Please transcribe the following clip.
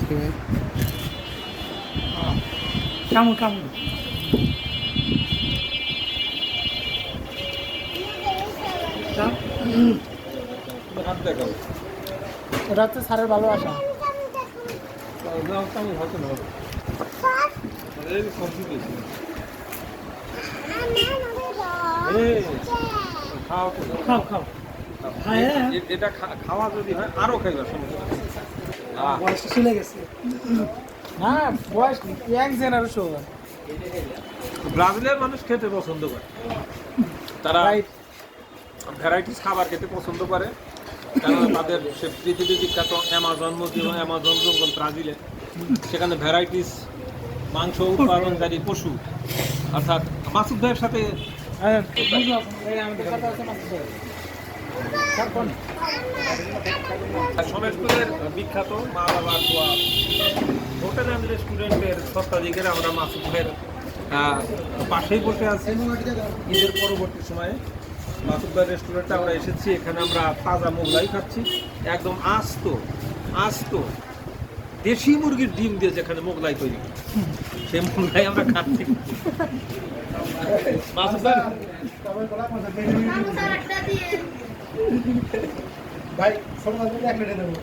Okay. Kamu, kamu. হাত দেখাও এটা হচ্ছে স্যারের ভালোবাসা। হয়তো না সবজি দিয়েছি খাওয়া খাও খাও। হ্যাঁ। এটা খাওয়া যদি হয় আরো খাইবার সমস্যা বয়সটা চলে গেছে। না বয়স ইয়াং জেনারেশন। ব্রাজিলের মানুষ খেতে পছন্দ করে, তারা ভ্যারাইটিস খাবার খেতে পছন্দ করে, কারণ তাদের সে পৃথিবী বিখ্যাত অ্যামাজন নদী এবং অ্যামাজন জঙ্গল ব্রাজিলে, সেখানে ভ্যারাইটিস মাংস উৎপাদনকারী পশু, অর্থাৎ মাসুদ ভাইয়ের সাথে সমেশপুরের বিখ্যাত মা বাবার দোয়া হোটেল অ্যান্ড রেস্টুরেন্টের স্বত্বাধিকারী আমরা মাসুদ ভাইয়ের পাশেই বসে আছি। ঈদের পরবর্তী সময়ে মাসুদ ভাইয়ের রেস্টুরেন্টে আমরা এসেছি, এখানে আমরা তাজা মোগলাই খাচ্ছি, একদম আস্ত আস্ত দেশি মুরগির ডিম দিয়ে যেখানে মোগলাই তৈরি, সেই মোগলাই আমরা খাচ্ছি। মাসুদ ভাই ভাই সবাই এক মিনিটে দেবো।